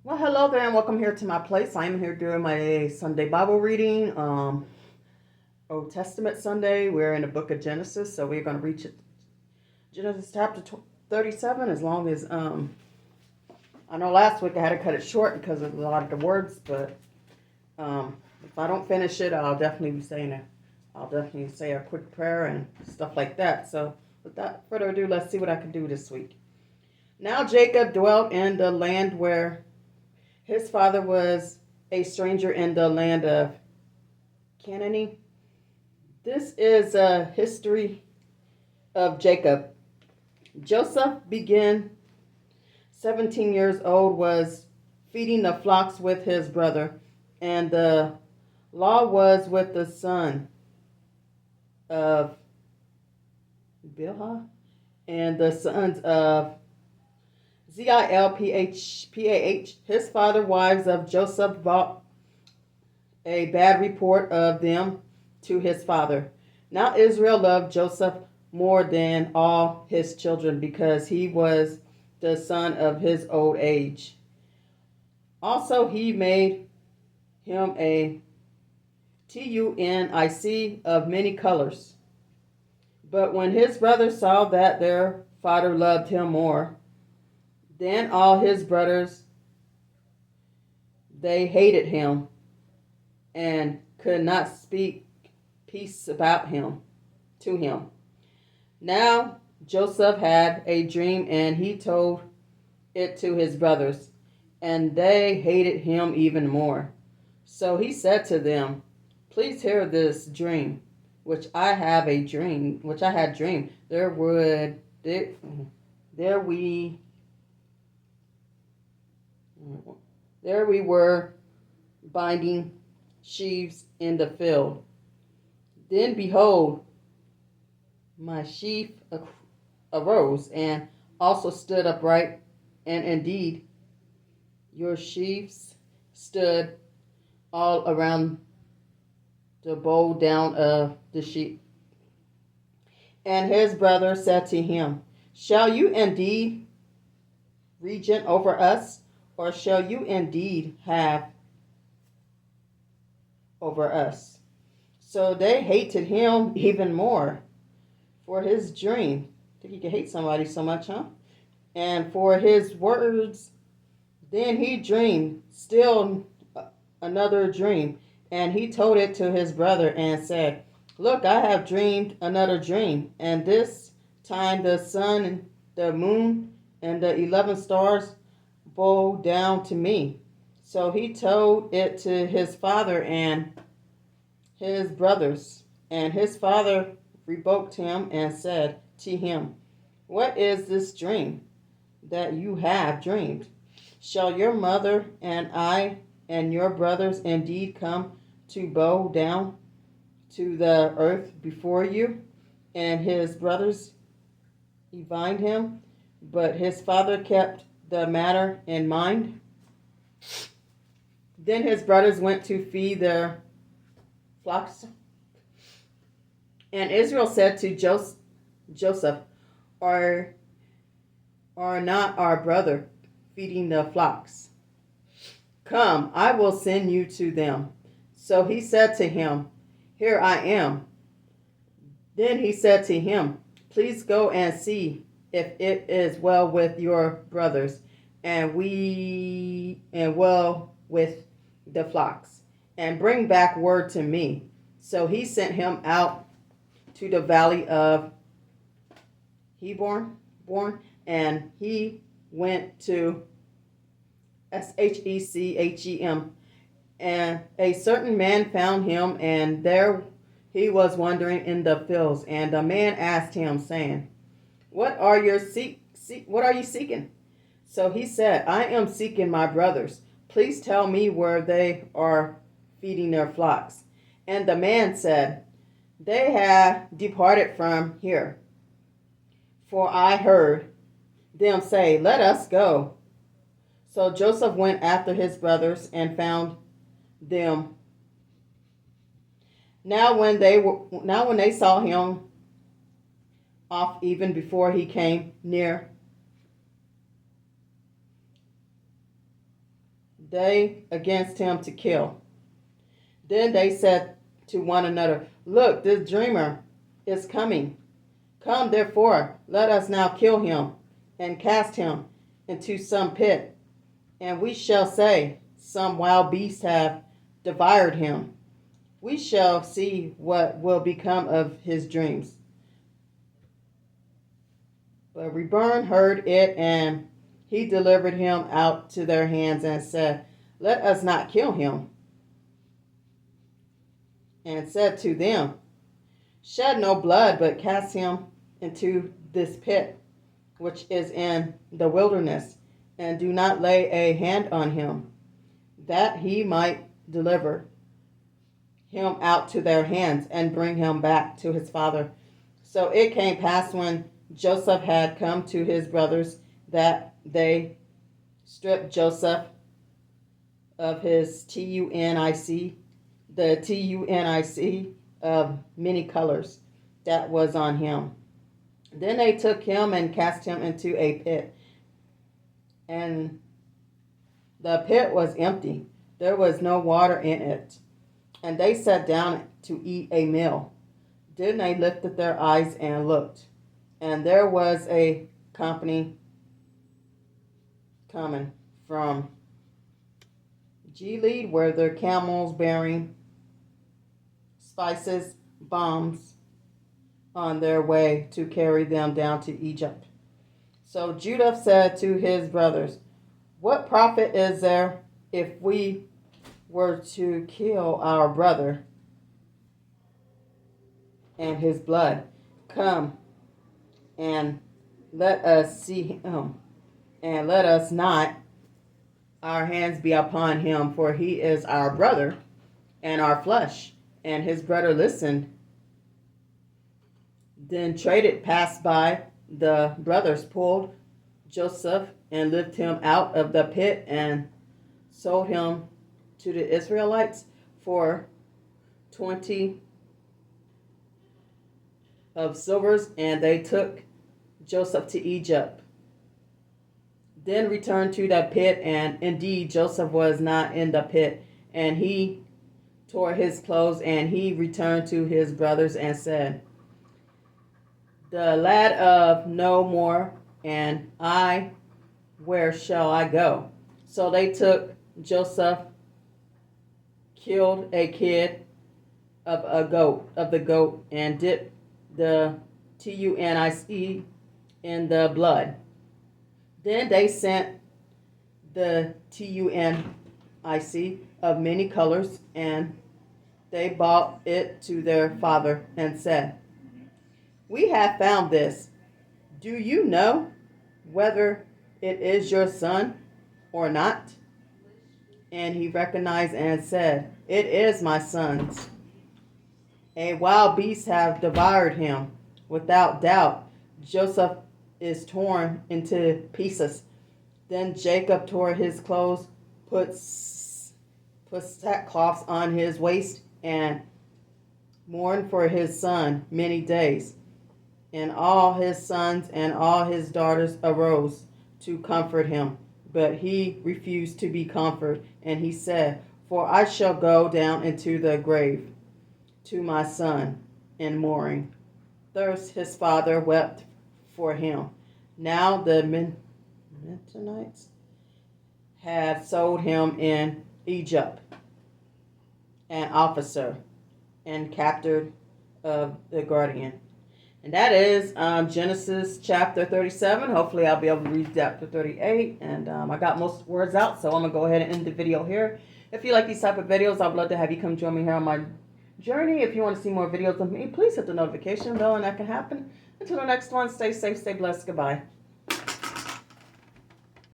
Well, hello there, and welcome here to my place. I'm here doing my Sunday Bible reading, Old Testament Sunday. We're in the book of Genesis, so we're going to reach it, Genesis chapter 37. As long as I know last week I had to cut it short because of a lot of the words, but if I don't finish it, I'll definitely be saying it. I'll definitely say a quick prayer and stuff like that. So, without further ado, let's see what I can do this week. Now Jacob dwelt in the land where his father was a stranger in the land of Canaan. This is a history of Jacob. Joseph began 17 years old, was feeding the flocks with his brother, and the law was with the son of Bilhah and the sons of Zilpah. His father wives of Joseph brought a bad report of them to his father. Now Israel loved Joseph more than all his children because he was the son of his old age. Also, he made him a tunic of many colors. But when his brothers saw that their father loved him more than all his brothers, they hated him and could not speak peace about him to him. Now Joseph had a dream, and he told it to his brothers, and they hated him even more. So he said to them, "Please hear this dream, which I have a dream, which I had dreamed. There we there we were binding sheaves in the field. Then behold, my sheaf arose and also stood upright, and indeed your sheaves stood all around the bow down of the sheep." And his brother said to him, "Shall you indeed regent over us, or shall you indeed have over us?" So they hated him even more for his dream. I think you can hate somebody so much, huh? And for his words. Then he dreamed still another dream, and he told it to his brother and said, "Look, I have dreamed another dream, and this time the sun and the moon and the 11 stars bow down to me." So he told it to his father and his brothers, and his father rebuked him and said to him, "What is this dream that you have dreamed? Shall your mother and I and your brothers indeed come to bow down to the earth before you?" And his brothers divined him, but his father kept the matter in mind. Then his brothers went to feed their flocks, and Israel said to Joseph, "Are not our brother feeding the flocks? Come, I will send you to them." So he said to him, "Here I am." Then he said to him, "Please go and see if it is well with your brothers and well with the flocks, and bring back word to me." So he sent him out to the valley of Hebron, and he went to Shechem. And a certain man found him, and there he was wandering in the fields. And the man asked him, saying, What are you seeking?" So he said, "I am seeking my brothers. Please tell me where they are feeding their flocks." And the man said, "They have departed from here, for I heard them say, 'Let us go.'" So Joseph went after his brothers and found them. Now when they saw him off, even before he came near, they against him to kill. Then they said to one another, Look, this dreamer is coming. Come therefore, let us now kill him, and cast him into some pit, and we shall say, Some wild beasts have devoured him. We shall see what will become of his dreams. But Reburn heard it, and he delivered him out to their hands, and said, Let us not kill him. And said to them, Shed no blood, but cast him into this pit, which is in the wilderness, and do not lay a hand on him, that he might deliver him out to their hands, and bring him back to his father. So it came pass when Joseph had come to his brothers, that they stripped Joseph of his tunic, the tunic of many colors that was on him. Then they took him and cast him into a pit, and the pit was empty. There was no water in it. And they sat down to eat a meal. Then they lifted their eyes and looked, and there was a company coming from Gilead, where their camels bearing spices, bombs, on their way to carry them down to Egypt. So Judah said to his brothers, What profit is there if we were to kill our brother and his blood? Come and let us see him, and let us not our hands be upon him, for he is our brother and our flesh. And his brother listened. Then traded passed by, the brothers pulled Joseph and lifted him out of the pit and sold him to the Israelites for 20 of silvers, and they took Joseph to Egypt. Then returned to the pit, and indeed Joseph was not in the pit, and he tore his clothes, and he returned to his brothers and said, The lad of no more, and I, where shall I go? So they took Joseph, killed a kid of the goat, and dipped the tunic in the blood. Then they sent the tunic of many colors, and they brought it to their father and said, We have found this. Do you know whether it is your son or not? And he recognized and said, It is my son's. A wild beast have devoured him. Without doubt, Joseph is torn into pieces. Then Jacob tore his clothes, put sackcloths on his waist, and mourned for his son many days. And all his sons and all his daughters arose to comfort him. But he refused to be comforted, and he said, For I shall go down into the grave to my son in mourning. Thus his father wept for him. Now the Midianites had sold him in Egypt, an officer and captor of the guardian. And that is Genesis chapter 37. Hopefully I'll be able to read chapter 38. And I got most words out, so I'm going to go ahead and end the video here. If you like these type of videos, I'd love to have you come join me here on my journey. If you want to see more videos of me, please hit the notification bell, and that can happen. Until the next one, stay safe, stay blessed. Goodbye.